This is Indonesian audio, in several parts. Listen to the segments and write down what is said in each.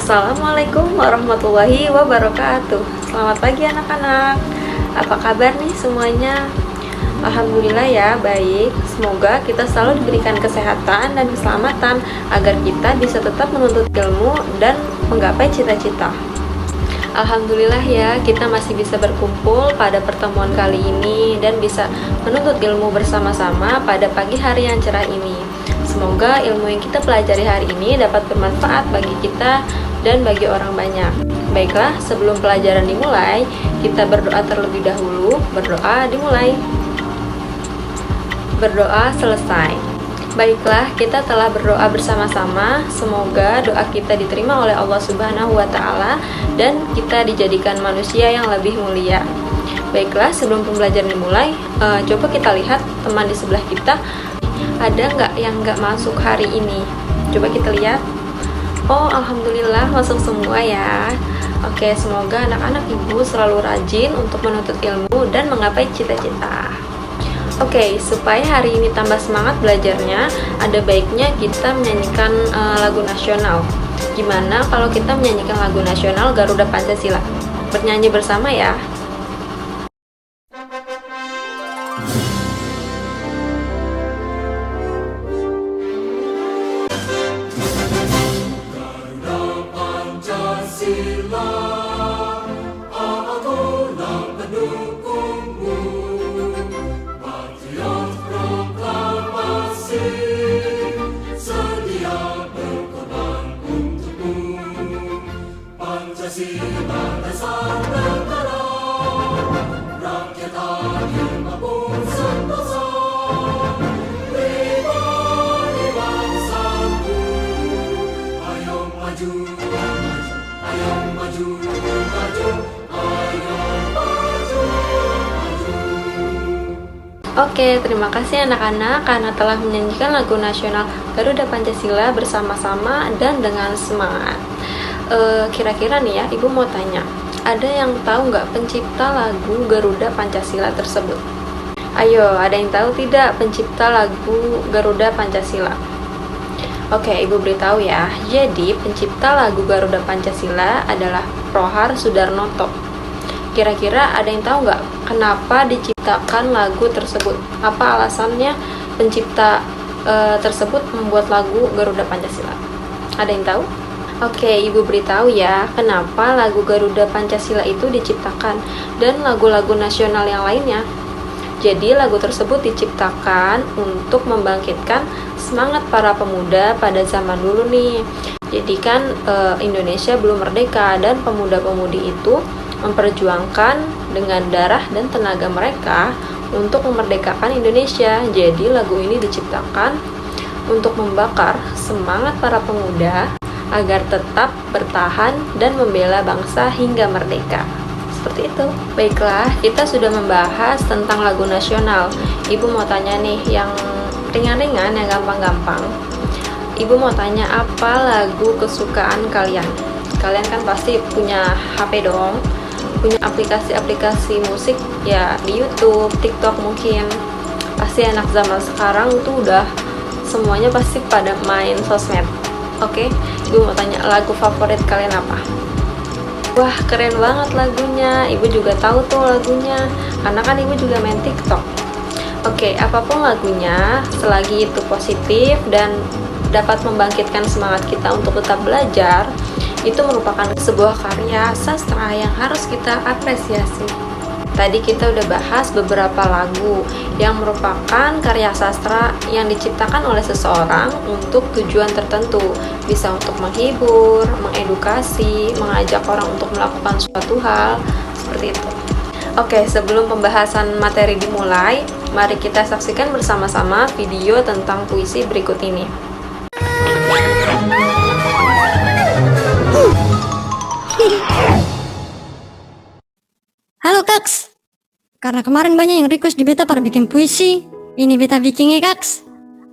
Assalamualaikum warahmatullahi wabarakatuh. Selamat pagi anak-anak. Apa kabar nih semuanya? Alhamdulillah ya, baik. Semoga kita selalu diberikan kesehatan dan keselamatan agar kita bisa tetap menuntut ilmu dan menggapai cita-cita. Alhamdulillah ya, kita masih bisa berkumpul pada pertemuan kali ini dan bisa menuntut ilmu bersama-sama pada pagi hari yang cerah ini. Semoga ilmu yang kita pelajari hari ini dapat bermanfaat bagi kita dan bagi orang banyak. Baiklah, sebelum pelajaran dimulai, kita berdoa terlebih dahulu. Berdoa dimulai. Berdoa selesai. Baiklah, kita telah berdoa bersama-sama. Semoga doa kita diterima oleh Allah Subhanahu wa Ta'ala dan kita dijadikan manusia yang lebih mulia. Baiklah, sebelum pembelajaran dimulai, coba kita lihat teman di sebelah kita. Ada nggak yang nggak masuk hari ini? Coba kita lihat. Oh, alhamdulillah masuk semua ya. Oke, semoga anak-anak ibu selalu rajin untuk menuntut ilmu dan menggapai cita-cita. Oke, supaya hari ini tambah semangat belajarnya, ada baiknya kita menyanyikan lagu nasional. Gimana kalau kita menyanyikan lagu nasional Garuda Pancasila? Bernyanyi bersama ya. Oke, terima kasih anak-anak karena telah menyanyikan lagu nasional Garuda Pancasila bersama-sama dan dengan semangat. Kira-kira nih ya, ibu mau tanya, ada yang tahu nggak pencipta lagu Garuda Pancasila tersebut? Ayo, ada yang tahu tidak pencipta lagu Garuda Pancasila? Oke, ibu beritahu ya. Jadi, pencipta lagu Garuda Pancasila adalah Prohar Sudarnoto. Kira-kira ada yang tahu nggak kenapa diciptakan lagu tersebut? Apa alasannya pencipta tersebut membuat lagu Garuda Pancasila? Ada yang tahu? Oke, ibu beritahu ya kenapa lagu Garuda Pancasila itu diciptakan dan lagu-lagu nasional yang lainnya. Jadi lagu tersebut diciptakan untuk membangkitkan semangat para pemuda pada zaman dulu nih. Jadi kan Indonesia belum merdeka dan pemuda-pemudi itu memperjuangkan dengan darah dan tenaga mereka untuk memerdekakan Indonesia. Jadi lagu ini diciptakan untuk membakar semangat para pemuda agar tetap bertahan dan membela bangsa hingga merdeka. Seperti itu. Baiklah, kita sudah membahas tentang lagu nasional. Ibu mau tanya nih yang ringan-ringan, yang gampang-gampang. Ibu mau tanya apa lagu kesukaan kalian? Kalian kan pasti punya HP dong, punya aplikasi-aplikasi musik ya di YouTube, TikTok mungkin. Pasti anak zaman sekarang tuh udah semuanya pasti pada main sosmed. Oke, ibu mau tanya lagu favorit kalian apa? Wah, keren banget lagunya. Ibu juga tahu tuh lagunya karena kan ibu juga main TikTok. Oke, apapun lagunya, selagi itu positif dan dapat membangkitkan semangat kita untuk tetap belajar, itu merupakan sebuah karya sastra yang harus kita apresiasi. Tadi kita udah bahas beberapa lagu yang merupakan karya sastra yang diciptakan oleh seseorang untuk tujuan tertentu. Bisa untuk menghibur, mengedukasi, mengajak orang untuk melakukan suatu hal, seperti itu. Oke, sebelum pembahasan materi dimulai, mari kita saksikan bersama-sama video tentang puisi berikut ini. Halo Kaks, karena kemarin banyak yang request di beta pada bikin puisi, ini beta bikin Kaks.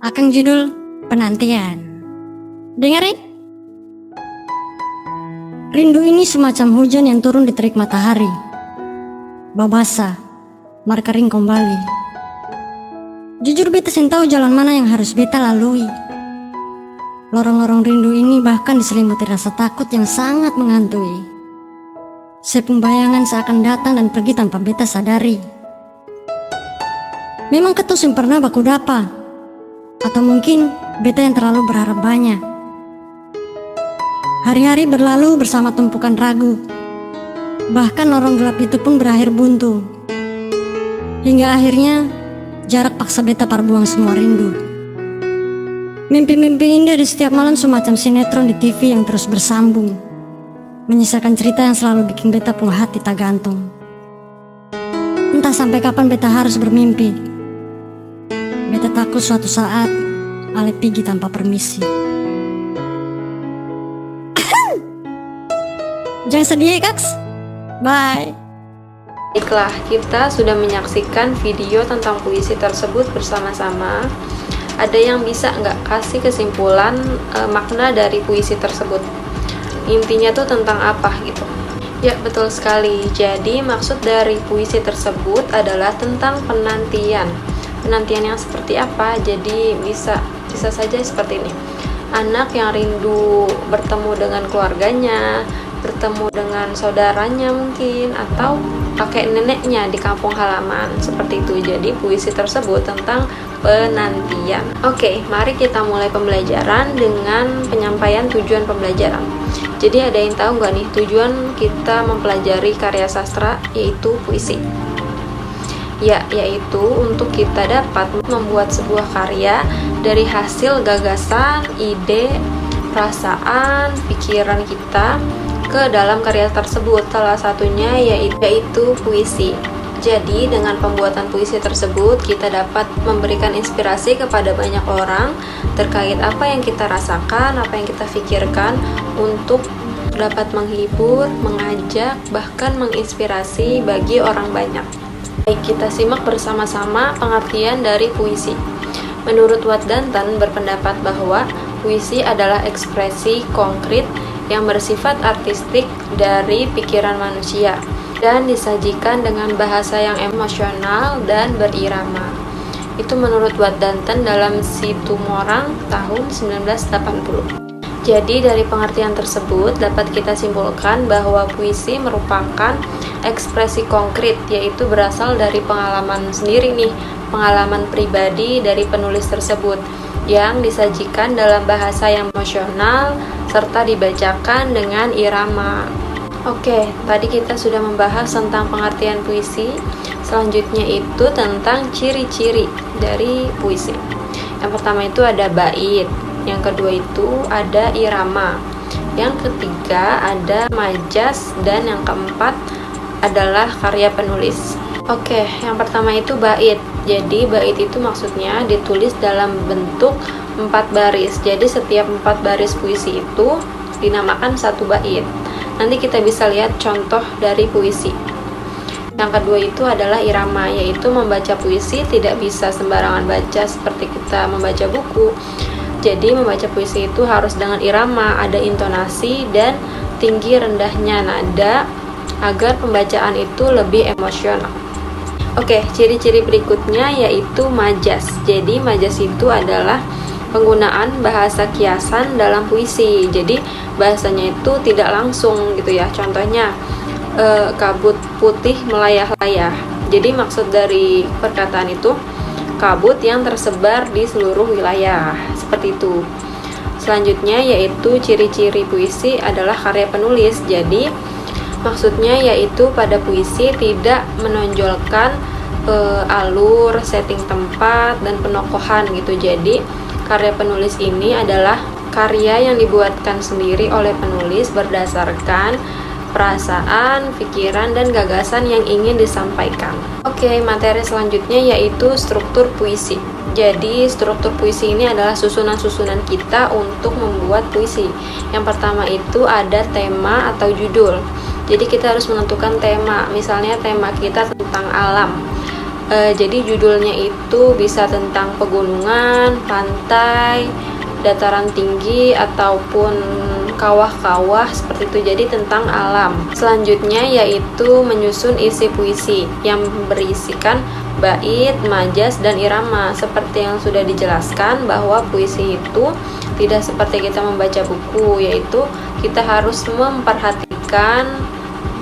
Akan judul Penantian. Dengarin. Rindu ini semacam hujan yang turun di terik matahari. Babasa, markering kembali. Jujur beta sen tahu jalan mana yang harus beta lalui. Lorong-lorong rindu ini bahkan diselimuti rasa takut yang sangat menghantui. Sepembayangan seakan datang dan pergi tanpa beta sadari. Memang ketus yang pernah baku dapa, atau mungkin beta yang terlalu berharap banyak. Hari-hari berlalu bersama tumpukan ragu. Bahkan lorong gelap itu pun berakhir buntu. Hingga akhirnya jarak paksa beta parbuang semua rindu. Mimpi-mimpi indah di setiap malam semacam sinetron di TV yang terus bersambung, menyisakan cerita yang selalu bikin beta punya hati tak gantung. Entah sampai kapan beta harus bermimpi. Beta takut suatu saat Ale pergi tanpa permisi. Jangan sedih ya, Kaks. Bye. Baiklah, kita sudah menyaksikan video tentang puisi tersebut bersama-sama. Ada yang bisa nggak kasih kesimpulan makna dari puisi tersebut? Intinya tuh tentang apa gitu? Ya, betul sekali. Jadi maksud dari puisi tersebut adalah tentang penantian. Penantian yang seperti apa? Jadi bisa saja seperti ini. Anak yang rindu bertemu dengan keluarganya, bertemu dengan saudaranya mungkin, atau kakek neneknya di kampung halaman, seperti itu. Jadi puisi tersebut tentang penantian. Oke, mari kita mulai pembelajaran dengan penyampaian tujuan pembelajaran. Jadi ada yang tahu nggak nih tujuan kita mempelajari karya sastra, yaitu puisi? Ya, yaitu untuk kita dapat membuat sebuah karya dari hasil gagasan, ide, perasaan, pikiran kita ke dalam karya tersebut. Salah satunya yaitu puisi. Jadi dengan pembuatan puisi tersebut kita dapat memberikan inspirasi kepada banyak orang terkait apa yang kita rasakan, apa yang kita pikirkan, untuk dapat menghibur, mengajak, bahkan menginspirasi bagi orang banyak. Baik, kita simak bersama-sama pengertian dari puisi. Menurut Watt Danton berpendapat bahwa puisi adalah ekspresi konkret yang bersifat artistik dari pikiran manusia dan disajikan dengan bahasa yang emosional dan berirama. Itu menurut Watt Danton dalam Situmorang tahun 1980. Jadi dari pengertian tersebut dapat kita simpulkan bahwa puisi merupakan ekspresi konkret, yaitu berasal dari pengalaman sendiri nih, pengalaman pribadi dari penulis tersebut yang disajikan dalam bahasa yang emosional serta dibacakan dengan irama. Oke, tadi kita sudah membahas tentang pengertian puisi. Selanjutnya itu tentang ciri-ciri dari puisi. Yang pertama itu ada bait, yang kedua itu ada irama, yang ketiga ada majas, dan yang keempat adalah karya penulis. Oke, yang pertama itu bait. Jadi bait itu maksudnya ditulis dalam bentuk 4 baris. Jadi setiap 4 baris puisi itu dinamakan satu bait. Nanti kita bisa lihat contoh dari puisi. Yang kedua itu adalah irama, yaitu membaca puisi tidak bisa sembarangan baca seperti kita membaca buku. Jadi membaca puisi itu harus dengan irama, ada intonasi dan tinggi rendahnya nada agar pembacaan itu lebih emosional. Oke, ciri-ciri berikutnya yaitu majas. Jadi majas itu adalah penggunaan bahasa kiasan dalam puisi. Jadi bahasanya itu tidak langsung gitu ya. Contohnya kabut putih melayah-layah. Jadi maksud dari perkataan itu kabut yang tersebar di seluruh wilayah, seperti itu. Selanjutnya yaitu ciri-ciri puisi adalah karya penulis. Jadi maksudnya yaitu pada puisi tidak menonjolkan alur, setting tempat, dan penokohan gitu. Jadi karya penulis ini adalah karya yang dibuatkan sendiri oleh penulis berdasarkan perasaan, pikiran, dan gagasan yang ingin disampaikan. Oke, materi selanjutnya yaitu struktur puisi. Jadi struktur puisi ini adalah susunan-susunan kita untuk membuat puisi. Yang pertama itu ada tema atau judul. Jadi kita harus menentukan tema. Misalnya tema kita tentang alam. Jadi judulnya itu bisa tentang pegunungan, pantai, dataran tinggi, ataupun kawah-kawah seperti itu, jadi tentang alam. Selanjutnya yaitu menyusun isi puisi yang berisikan bait, majas, dan irama. Seperti yang sudah dijelaskan bahwa puisi itu tidak seperti kita membaca buku, yaitu kita harus memperhatikan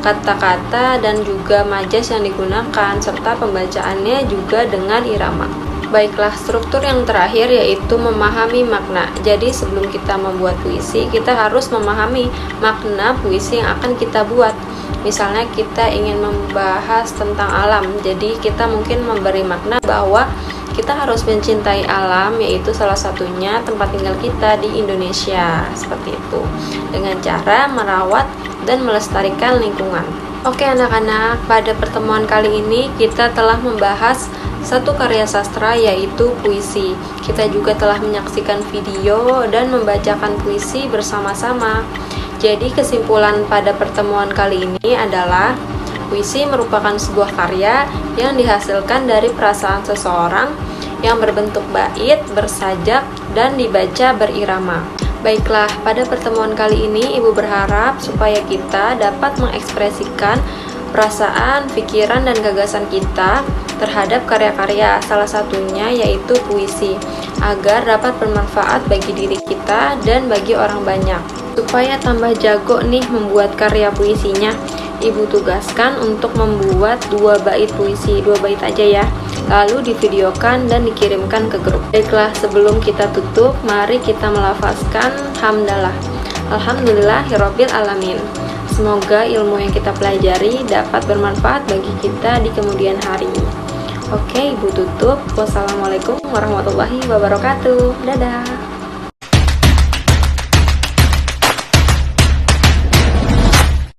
kata-kata dan juga majas yang digunakan, serta pembacaannya juga dengan irama. Baiklah, struktur yang terakhir yaitu memahami makna. Jadi sebelum kita membuat puisi, kita harus memahami makna puisi yang akan kita buat. Misalnya kita ingin membahas tentang alam, jadi kita mungkin memberi makna bahwa kita harus mencintai alam, yaitu salah satunya tempat tinggal kita di Indonesia, seperti itu, dengan cara merawat dan melestarikan lingkungan. Oke anak-anak, pada pertemuan kali ini kita telah membahas satu karya sastra yaitu puisi. Kita juga telah menyaksikan video dan membacakan puisi bersama-sama. Jadi kesimpulan pada pertemuan kali ini adalah puisi merupakan sebuah karya yang dihasilkan dari perasaan seseorang yang berbentuk bait, bersajak, dan dibaca berirama. Baiklah, pada pertemuan kali ini Ibu berharap supaya kita dapat mengekspresikan perasaan, pikiran, dan gagasan kita terhadap karya-karya, salah satunya yaitu puisi, agar dapat bermanfaat bagi diri kita dan bagi orang banyak. Supaya tambah jago nih membuat karya puisinya, Ibu tugaskan untuk membuat 2 bait puisi, 2 bait aja ya, lalu divideokan dan dikirimkan ke grup. Baiklah, sebelum kita tutup, mari kita melafazkan hamdalah. Alhamdulillahirabbil alamin. Semoga ilmu yang kita pelajari dapat bermanfaat bagi kita di kemudian hari. Oke, Ibu tutup. Wassalamualaikum warahmatullahi wabarakatuh. Dadah.